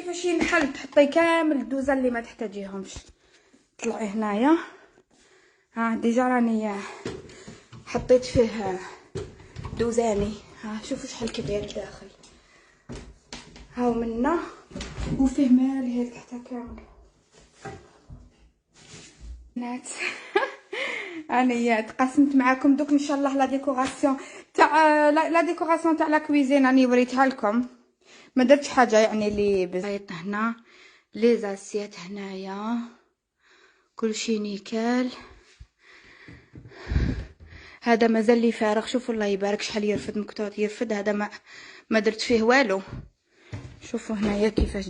كيفاش ينحل. تحطي كامل الدوزه اللي ما تحتاجيهمش، طلعي هنايا. ها ديجا راني حطيت فيه دوزاني. ها شوفوا شحال كبير الداخل. هاو منا وفيه مالي هذيك حتى كامل بنات. راني تقاسمت معاكم دوك ان شاء الله لا ديكوراسيون تاع لا ديكوراسيون تاع لا كويزين راني وريتها لكم. ما درتش حاجه يعني لي بزيت هنا لي زاسيات هنايا كلشي نيكال. هذا مازال لي فارغ. شوفوا الله يبارك شحال يرفد مكتوط يرفد. هذا ما درت فيه والو. شوفوا هنايا كيفاش